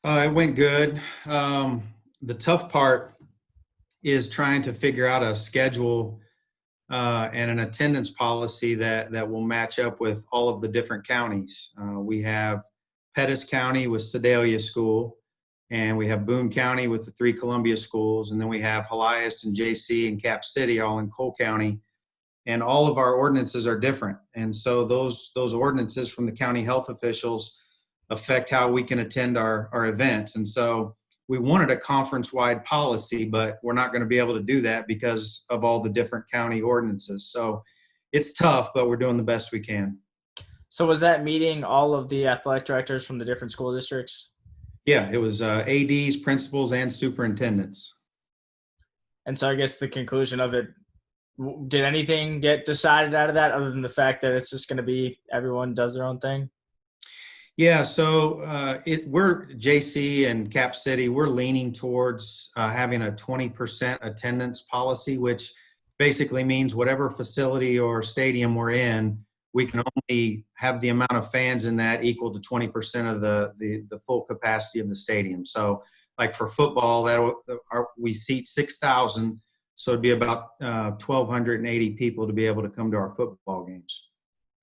It went good. The tough part is trying to figure out a schedule and an attendance policy that will match up with all of the different counties. We have Pettis County with Sedalia School, and we have Boone County with the three Columbia schools, and then we have Helias and JC and Cap City all in Cole County. And all of our ordinances are different, and so those ordinances from the county health officials affect how we can attend our events. And so we wanted a conference-wide policy, but we're not going to be able to do that because of all the different county ordinances. So it's tough, but we're doing the best we can. So was that meeting all of the athletic directors from the different school districts? Yeah, it was ADs, principals, and superintendents. And so I guess the conclusion of it, did anything get decided out of that other than the fact that it's just going to be everyone does their own thing? Yeah, so we're JC and Cap City. We're leaning towards having a 20% attendance policy, which basically means whatever facility or stadium we're in, we can only have the amount of fans in that equal to 20% of the full capacity of the stadium. So, like for football, we seat 6,000, so it'd be about 1,280 people to be able to come to our football games.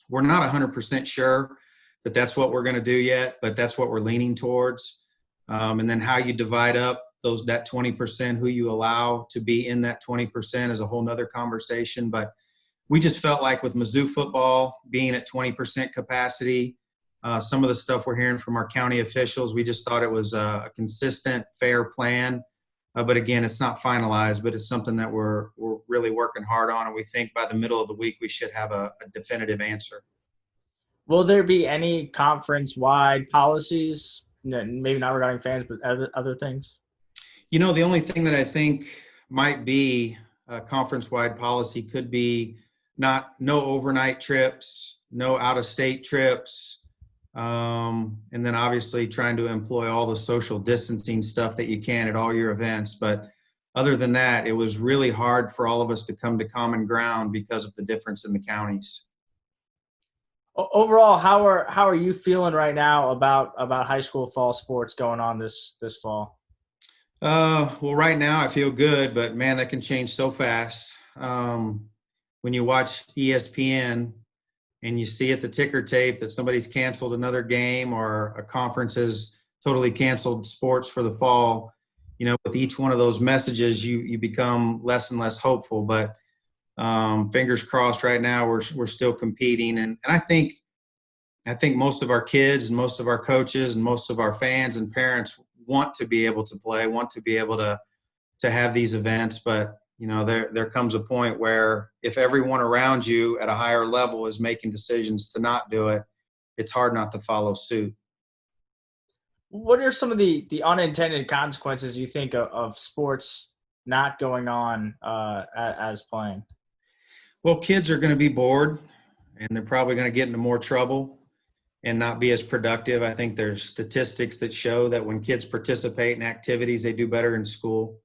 We're not 100% sure that that's what we're going to do yet, but that's what we're leaning towards. And then how you divide up that 20%, who you allow to be in that 20% is a whole nother conversation. But we just felt like with Mizzou football being at 20% capacity, some of the stuff we're hearing from our county officials, we just thought it was a consistent, fair plan. But again, it's not finalized, but it's something that we're really working hard on. And we think by the middle of the week, we should have a definitive answer. Will there be any conference-wide policies, maybe not regarding fans, but other things? You know, the only thing that I think might be a conference-wide policy could be no overnight trips, no out-of-state trips, and then obviously trying to employ all the social distancing stuff that you can at all your events. But other than that, it was really hard for all of us to come to common ground because of the difference in the counties. Overall, how are you feeling right now about high school fall sports going on this fall? Well, right now I feel good, but man, that can change so fast. When you watch ESPN and you see at the ticker tape that somebody's canceled another game or a conference has totally canceled sports for the fall, you know, with each one of those messages, you become less and less hopeful. But fingers crossed right now we're still competing. And I think most of our kids and most of our coaches and most of our fans and parents want to be able to play, want to be able to have these events. But, you know, there comes a point where if everyone around you at a higher level is making decisions to not do it, it's hard not to follow suit. What are some of the unintended consequences you think of sports not going on as playing? Well, kids are going to be bored, and they're probably going to get into more trouble and not be as productive. I think there's statistics that show that when kids participate in activities, they do better in school.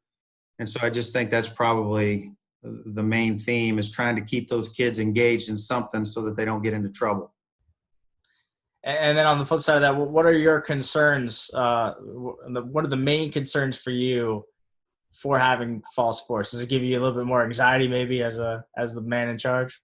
And so I just think that's probably the main theme, is trying to keep those kids engaged in something so that they don't get into trouble. And then on the flip side of that, what are your concerns? What are the main concerns for you for having fall sports? Does it give you a little bit more anxiety maybe as the man in charge?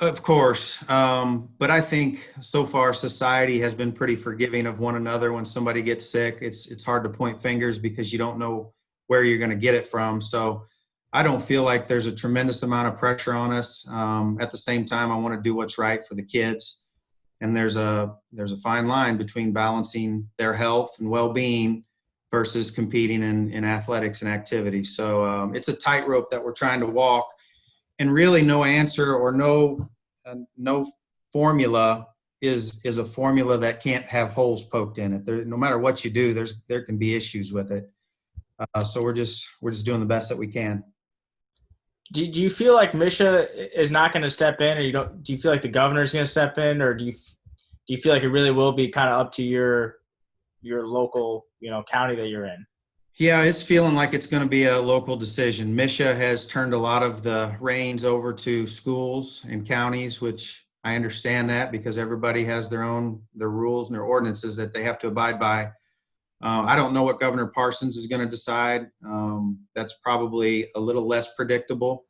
Of course. But I think so far society has been pretty forgiving of one another. When somebody gets sick, it's hard to point fingers because you don't know where you're going to get it from. So I don't feel like there's a tremendous amount of pressure on us. At the same time, I want to do what's right for the kids. And there's a fine line between balancing their health and well-being versus competing in athletics and activities. So it's a tightrope that we're trying to walk, and really no answer or no formula is a formula that can't have holes poked in it. No matter what you do, there can be issues with it. So we're just doing the best that we can. Do you feel like Misha is not going to step in, or do you feel like the governor's going to step in, or do you feel like it really will be kind of up to your local, county that you're in? Yeah, it's feeling like it's going to be a local decision. Misha has turned a lot of the reins over to schools and counties, which I understand that because everybody has their rules and their ordinances that they have to abide by. I don't know what Governor Parsons is going to decide. That's probably a little less predictable,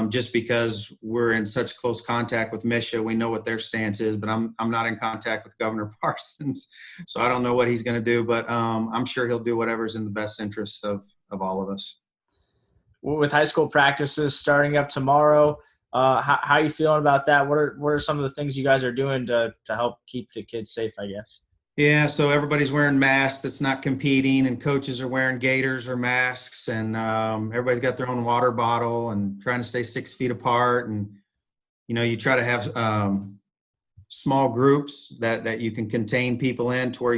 just because we're in such close contact with Misha. We know what their stance is, but I'm not in contact with Governor Parsons, so I don't know what he's going to do. But I'm sure he'll do whatever's in the best interest of all of us. With high school practices starting up tomorrow, how are you feeling about that? What are some of the things you guys are doing to help keep the kids safe, I guess? Yeah, so everybody's wearing masks that's not competing, and coaches are wearing gaiters or masks, and everybody's got their own water bottle and trying to stay 6 feet apart. And, you try to have small groups that you can contain people in, to where,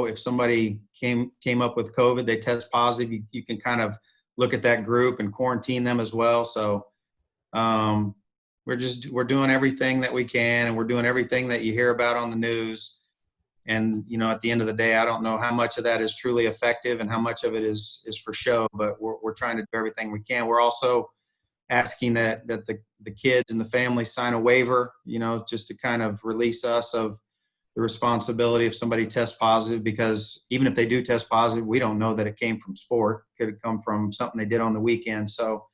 if somebody came up with COVID, they test positive, you can kind of look at that group and quarantine them as well. So we're doing everything that we can, and we're doing everything that you hear about on the news. And, at the end of the day, I don't know how much of that is truly effective and how much of it is for show, but we're trying to do everything we can. We're also asking that the kids and the family sign a waiver, just to kind of release us of the responsibility if somebody tests positive, because even if they do test positive, we don't know that it came from sport. It could have come from something they did on the weekend. So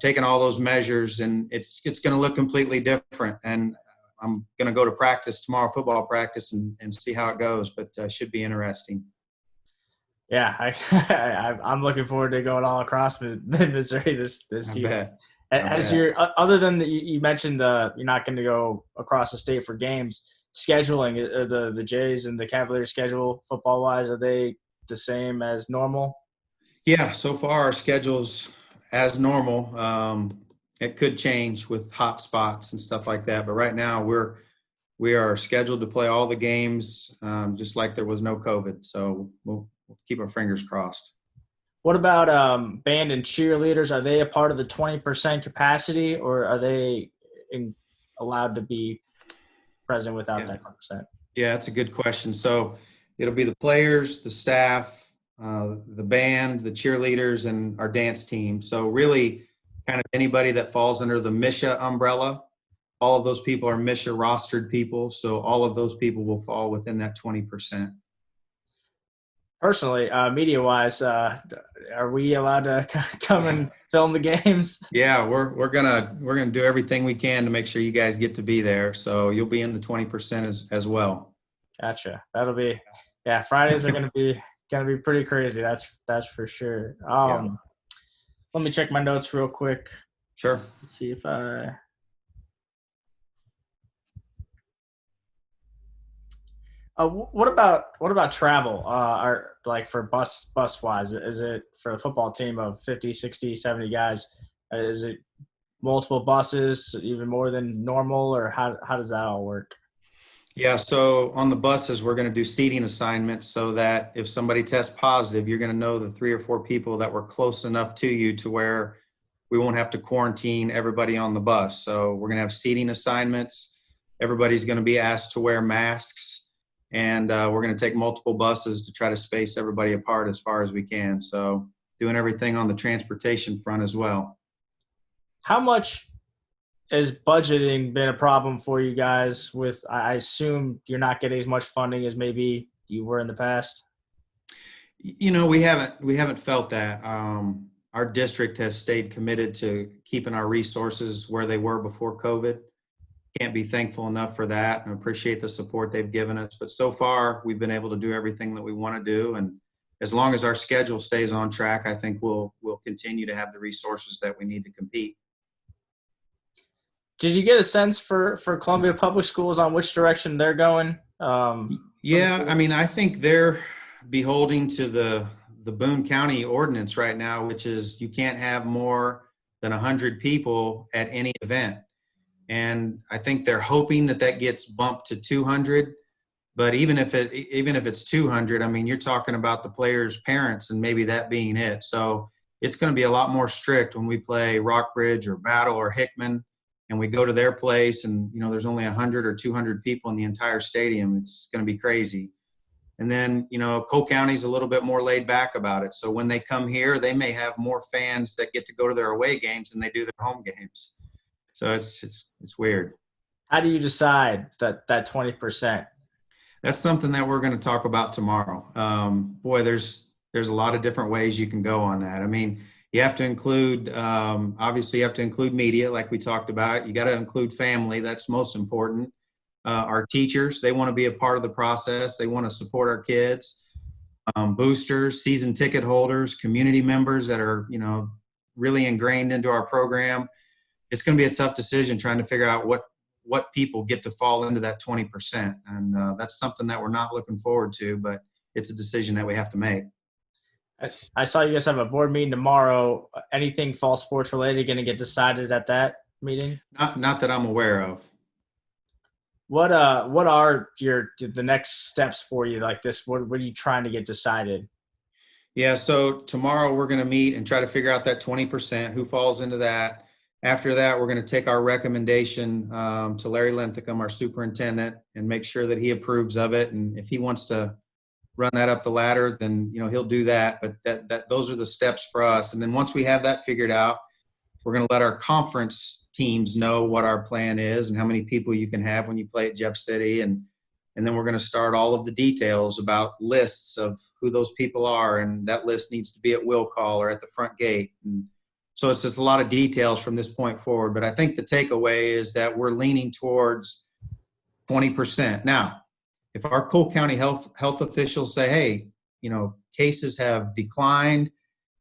taking all those measures, and it's going to look completely different. And I'm going to go to practice tomorrow, football practice, and see how it goes, but should be interesting. Yeah, I'm looking forward to going all across MidMissouri this year. Has your other than you mentioned you're not going to go across the state for games, scheduling the Jays and the Cavaliers schedule football wise, are they the same as normal? Yeah, so far our schedule's as normal. It could change with hot spots and stuff like that, but right now we are scheduled to play all the games, just like there was no COVID. So we'll keep our fingers crossed. What about band and cheerleaders? Are they a part of the 20% capacity, or are they allowed to be present without that 20%? Yeah, that's a good question. So it'll be the players, the staff, the band, the cheerleaders, and our dance team. So really kind of anybody that falls under the Misha umbrella. All of those people are Misha rostered people. So all of those people will fall within that 20%. Personally, media-wise, are we allowed to come and film the games? Yeah, we're gonna do everything we can to make sure you guys get to be there. So you'll be in the 20% as well. Gotcha. That'll be Fridays are gonna be pretty crazy. That's for sure. Let me check my notes real quick. Sure. Let's see if I. What about travel? Are like for bus wise, is it for a football team of 50, 60, 70 guys? Is it multiple buses, even more than normal, or how does that all work? Yeah, so on the buses, we're going to do seating assignments so that if somebody tests positive, you're going to know the 3 or 4 people that were close enough to you to where we won't have to quarantine everybody on the bus. So we're going to have seating assignments. Everybody's going to be asked to wear masks, and we're going to take multiple buses to try to space everybody apart as far as we can. So doing everything on the transportation front as well. How much has budgeting been a problem for you guys? With I assume you're not getting as much funding as maybe you were in the past. We haven't felt that. Our district has stayed committed to keeping our resources where they were before COVID. Can't be thankful enough for that, and appreciate the support they've given us. But so far, we've been able to do everything that we want to do, and as long as our schedule stays on track, I think we'll continue to have the resources that we need to compete. Did you get a sense for Columbia Public Schools on which direction they're going? Yeah, I mean, I think they're beholden to the Boone County ordinance right now, which is you can't have more than 100 people at any event. And I think they're hoping that gets bumped to 200. But even if it's 200, I mean, you're talking about the players' parents and maybe that being it. So it's going to be a lot more strict when we play Rockbridge or Battle or Hickman, and we go to their place and, there's only 100 or 200 people in the entire stadium. It's going to be crazy. And then, Cole County's a little bit more laid back about it. So when they come here, they may have more fans that get to go to their away games than they do their home games. So it's weird. How do you decide that 20%? That's something that we're going to talk about tomorrow. Boy, there's a lot of different ways you can go on that. I mean, you have to include, obviously you have to include media like we talked about. You got to include family. That's most important. Our teachers, they want to be a part of the process. They want to support our kids. Boosters, season ticket holders, community members that are, really ingrained into our program. It's going to be a tough decision trying to figure out what people get to fall into that 20%. And that's something that we're not looking forward to, but it's a decision that we have to make. I saw you guys have a board meeting tomorrow. Anything fall sports related going to get decided at that meeting? Not that I'm aware of. What are the next steps for you like this? What are you trying to get decided? Yeah, so tomorrow we're going to meet and try to figure out that 20%, who falls into that. After that, we're going to take our recommendation to Larry Linthicum, our superintendent, and make sure that he approves of it. And if he wants to run that up the ladder, then he'll do that. But those are the steps for us. And then once we have that figured out, we're going to let our conference teams know what our plan is and how many people you can have when you play at Jeff City. And then we're going to start all of the details about lists of who those people are. And that list needs to be at will call or at the front gate. And so it's just a lot of details from this point forward. But I think the takeaway is that we're leaning towards 20%. Now, if our Cole County health officials say, hey, cases have declined,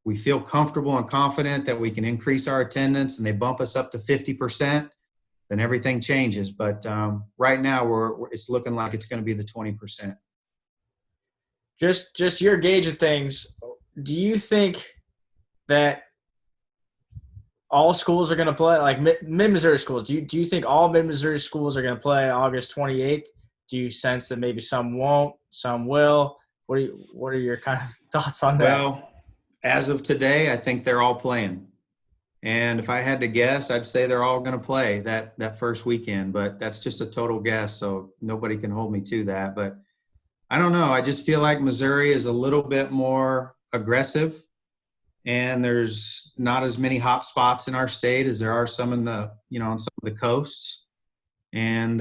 we feel comfortable and confident that we can increase our attendance, and they bump us up to 50%, then everything changes. But right now, it's looking like it's going to be the 20%. Just your gauge of things. Do you think that all schools are going to play, like MidMissouri schools? Do you think all MidMissouri schools are going to play August 28th? Do you sense that maybe some won't, some will? What are your kind of thoughts on that? Well, as of today, I think they're all playing. And if I had to guess, I'd say they're all going to play that first weekend. But that's just a total guess, so nobody can hold me to that. But I don't know. I just feel like Missouri is a little bit more aggressive, and there's not as many hot spots in our state as there are some in the, on some of the coasts. And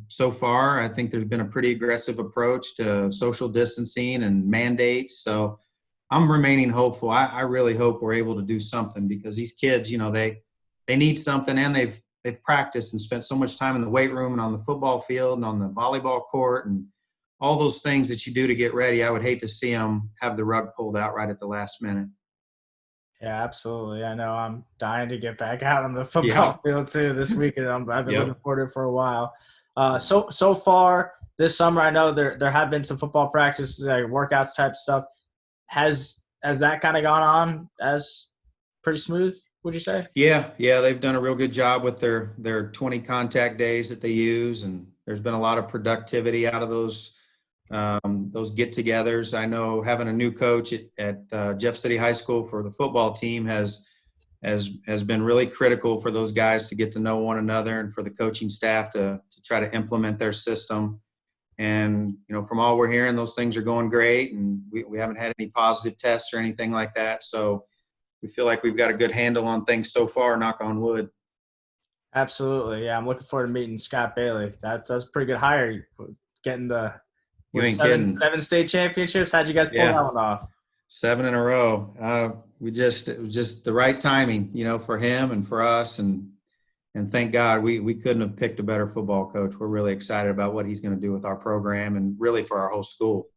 so far, I think there's been a pretty aggressive approach to social distancing and mandates. So I'm remaining hopeful. I really hope we're able to do something, because these kids, they need something, and they've practiced and spent so much time in the weight room and on the football field and on the volleyball court and all those things that you do to get ready. I would hate to see them have the rug pulled out right at the last minute. Yeah, absolutely. I know I'm dying to get back out on the football field too this weekend. I've been looking forward to it for a while. So far this summer, I know there have been some football practices, like workouts type stuff. Has that kind of gone on as pretty smooth, would you say? Yeah, they've done a real good job with their 20 contact days that they use, and there's been a lot of productivity out of those get-togethers. I know having a new coach at Jeff City High School for the football team has been really critical for those guys to get to know one another, and for the coaching staff to try to implement their system. And, from all we're hearing, those things are going great, and we haven't had any positive tests or anything like that. So we feel like we've got a good handle on things so far, knock on wood. Absolutely. Yeah, I'm looking forward to meeting Scott Bailey. That's a pretty good hire, getting the seven state championships. How'd you guys pull that one off? 7 in a row. It was just the right timing, for him and for us. And thank God we couldn't have picked a better football coach. We're really excited about what he's going to do with our program and really for our whole school.